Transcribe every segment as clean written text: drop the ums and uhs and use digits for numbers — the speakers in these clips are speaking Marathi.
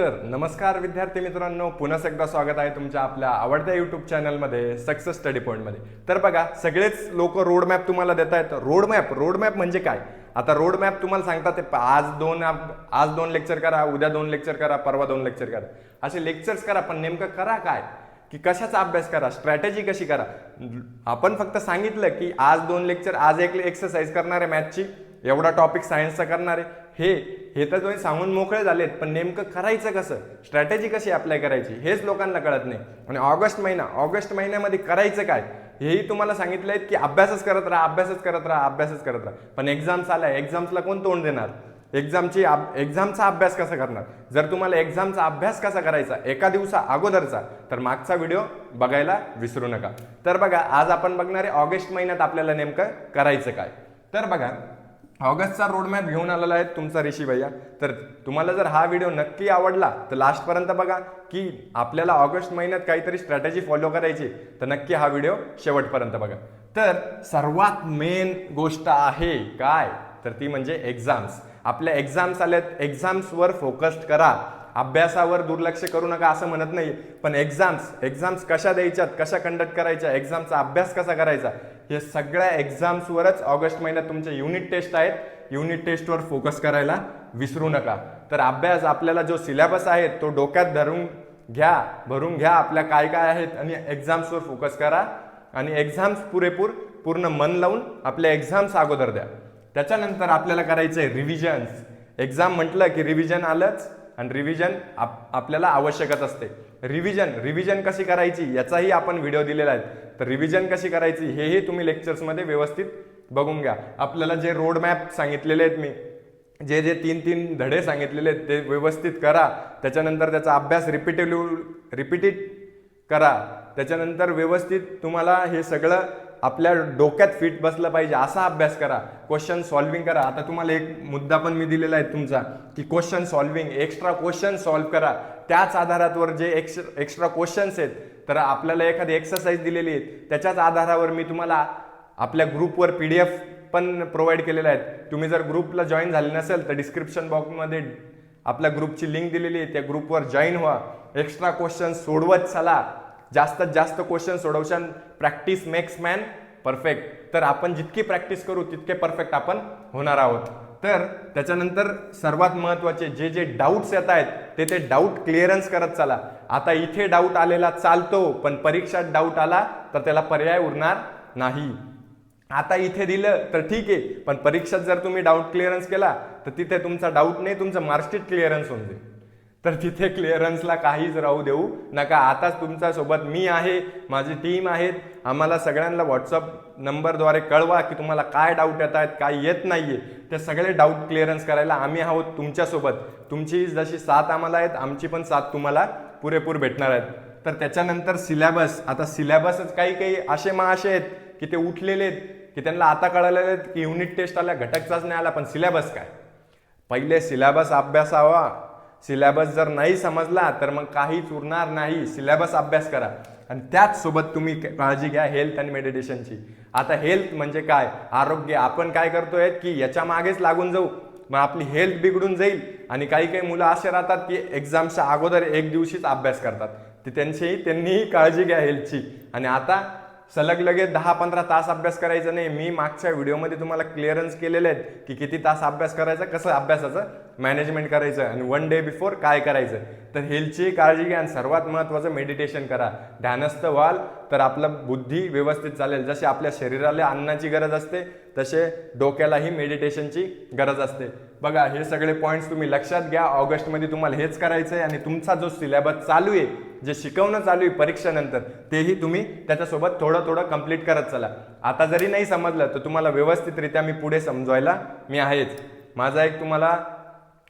तर नमस्कार विद्यार्थी मित्रांनो, पुन्हा एकदा स्वागत आहे तुमच्या आपल्या आवडत्या यूट्यूब चॅनलमध्ये सक्सेस स्टडी पॉईंटमध्ये. तर बघा, सगळेच लोक रोड मॅप तुम्हाला देत आहेत. रोड मॅप म्हणजे काय? आता रोड मॅप तुम्हाला सांगतात ते आज दोन लेक्चर करा, उद्या 2 लेक्चर करा, परवा 2 लेक्चर करा, असे लेक्चर्स करा. पण नेमकं करा काय? की कशाचा अभ्यास करा, स्ट्रॅटेजी कशी करा. आपण फक्त सांगितलं की आज 2 लेक्चर, आज एक एक्सरसाइज करणार आहे मॅथची, एवढा टॉपिक सायन्सचा करणार आहे, हे तर तुम्ही सांगून मोकळे झालेत. पण नेमकं करायचं कसं, स्ट्रॅटेजी कशी अप्लाय करायची, हेच लोकांना कळत नाही. आणि ऑगस्ट महिन्यामध्ये करायचं काय हेही तुम्हाला सांगितलंय की अभ्यासच करत राहा. पण एक्झाम्स आल्या, एक्झाम्सला कोण तोंड देणार? एक्झामचा अभ्यास कसा करणार? जर तुम्हाला एक्झामचा अभ्यास कसा करायचा एका दिवसा अगोदरचा, तर मागचा व्हिडिओ बघायला विसरू नका. तर बघा, आज आपण बघणार आहे ऑगस्ट महिन्यात आपल्याला नेमकं करायचं काय. तर बघा, ऑगस्टचा रोडमॅप घेऊन आलेला आहे तुमचा ऋषी भैया. तर तुम्हाला जर हा व्हिडिओ नक्की आवडला तर लास्टपर्यंत बघा, की आपल्याला ऑगस्ट महिन्यात काहीतरी स्ट्रॅटेजी फॉलो करायची, तर नक्की हा व्हिडिओ शेवटपर्यंत बघा. तर सर्वात मेन गोष्ट आहे काय, तर ती म्हणजे एक्झाम्स. आपल्या एक्झाम्स आल्यात, एक्झाम्सवर फोकस्ड करा, अभ्यासावर दुर्लक्ष करू नका असं म्हणत नाही. पण एक्झाम्स कशा द्यायच्यात, कशा कंडक्ट करायच्या, एक्झामचा अभ्यास कसा करायचा, हे सगळ्या एक्झाम्सवरच ऑगस्ट महिन्यात तुमचे युनिट टेस्ट आहेत. युनिट टेस्टवर फोकस करायला विसरू नका. तर अभ्यास, आपल्याला जो सिलेबस आहे तो डोक्यात भरून घ्या आपल्या काय काय आहेत, आणि एक्झाम्सवर फोकस करा. आणि एक्झाम्स पूर्ण मन लावून आपल्या एक्झाम्स अगोदर द्या. त्याच्यानंतर आपल्याला करायचंय रिव्हिजन्स. एक्झाम म्हटलं की रिव्हिजन आलंच, आणि रिव्हिजन आपल्याला आवश्यकच असते. रिव्हिजन कशी करायची याचाही आपण व्हिडिओ दिलेला आहे. तर रिव्हिजन कशी करायची हेही तुम्ही लेक्चर्समध्ये व्यवस्थित बघून घ्या. आपल्याला जे रोड मॅप सांगितलेले आहेत, मी जे 3 धडे सांगितलेले आहेत ते व्यवस्थित करा. त्याच्यानंतर त्याचा अभ्यास रिपीटेड करा. त्याच्यानंतर व्यवस्थित तुम्हाला हे सगळं आपल्या डोक्यात फिट बसलं पाहिजे असा अभ्यास करा. क्वेश्चन सॉल्व्हिंग करा. आता तुम्हाला एक मुद्दा पण मी दिलेला आहे तुमचा, की question solving, extra question solve करा. त्याच आधारावर जे एक्स्ट्रा क्वेश्चन्स आहेत, तर आपल्याला एखादी एक्सरसाइज दिलेली आहे, त्याच्याच आधारावर मी तुम्हाला आपल्या ग्रुपवर PDF पण प्रोव्हाइड केलेला आहे. तुम्ही जर ग्रुपला जॉईन झाले नसेल तर डिस्क्रिप्शन बॉक्समध्ये आपल्या ग्रुपची लिंक दिलेली आहे, त्या ग्रुपवर जॉईन व्हा. एक्स्ट्रा क्वेश्चन सोडवत चला. जास्तीत जास्त क्वेश्चन सोडवशान. Practice makes man perfect. तर आपण जितकी प्रॅक्टिस करू तितके परफेक्ट आपण होणार आहोत. तर त्याच्यानंतर सर्वात महत्त्वाचे जे डाऊट्स येत आहेत ते डाऊट क्लिअरन्स करत चला. आता इथे डाऊट आलेला चालतो, पण परीक्षात डाऊट आला तर त्याला पर्याय उरणार नाही. आता इथे दिलं तर ठीक आहे, पण परीक्षात जर तुम्ही डाऊट क्लिअरन्स केला तर तिथे तुमचा डाऊट नाही, तुमचं मार्कशीट क्लिअरन्स होऊन जाईल. तर तिथे क्लिअरन्सला काहीच राहू देऊ नका. आताच तुमच्या सोबत मी आहे, माझी टीम आहेत. आम्हाला सगळ्यांना व्हॉट्सअप नंबरद्वारे कळवा की तुम्हाला काय डाऊट येत आहेत, काय येत नाहीये. ते सगळे डाऊट क्लिअरन्स करायला आम्ही आहोत तुमच्यासोबत. तुमची जशी साथ आम्हाला आहेत, आमची पण साथ तुम्हाला पुरेपूर भेटणार आहेत. तर त्याच्यानंतर सिलेबस. आता सिलेबसच काही असे आहेत की ते उठलेले आहेत, की त्यांना आता कळलेले आहेत की युनिट टेस्ट आल्या, घटक चाचणी आला, पण सिलेबस काय? पहिले सिलेबस अभ्यासावा. सिलेबस जर नाही समजला तर मग काहीच उरणार नाही. सिलेबस अभ्यास करा, आणि त्याच सोबत तुम्ही काळजी घ्या हेल्थ आणि मेडिटेशनची. आता हेल्थ म्हणजे काय? आरोग्य. आपण काय करतोय की याच्या मागेच लागून जाऊ, मग आपली हेल्थ बिघडून जाईल. आणि काही मुलं असे राहतात की एक्झामच्या अगोदर एक दिवशीच अभ्यास करतात. ते त्यांनीही काळजी घ्या हेल्थची. आणि आता सलग लगेच 10-15 तास अभ्यास करायचा नाही. मी मागच्या व्हिडिओमध्ये तुम्हाला क्लिअरन्स केलेले आहेत की किती तास अभ्यास करायचा, कसं अभ्यासाचं मॅनेजमेंट करायचं, आणि 1 डे बिफोर काय करायचं. तर हेल्थची काळजी घ्या, आणि सर्वात महत्त्वाचं मेडिटेशन करा. ध्यानस्थ व्हाल तर आपलं बुद्धी व्यवस्थित चालेल. जसे आपल्या शरीराला अन्नाची गरज असते, तसे डोक्यालाही मेडिटेशनची गरज असते. बघा, हे सगळे पॉईंट्स तुम्ही लक्षात घ्या. ऑगस्टमध्ये तुम्हाला हेच करायचं आहे. आणि तुमचा जो सिलेबस चालू आहे, जे शिकवणं चालू आहे परीक्षेनंतर, तेही तुम्ही त्याच्यासोबत थोडं कंप्लीट करत चला. आता जरी नाही समजलं तर तुम्हाला व्यवस्थितरित्या मी पुढे समजवायला मी आहेच. माझा एक तुम्हाला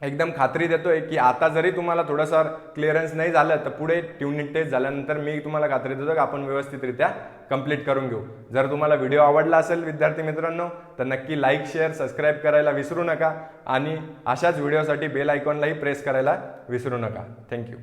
एकदम खात्री देतोय की आता जरी तुम्हाला थोडंसं क्लिअरन्स नाही झालं तर पुढे युनिट टेस्ट झाल्यानंतर मी तुम्हाला खात्री देतो की आपण व्यवस्थितरित्या कंप्लीट करून घेऊ. जर तुम्हाला व्हिडिओ आवडला असेल विद्यार्थी मित्रांनो, तर नक्की लाईक, शेअर, सबस्क्राईब करायला विसरू नका. आणि अशाच व्हिडिओसाठी बेल आयकॉनलाही प्रेस करायला विसरू नका. थँक्यू.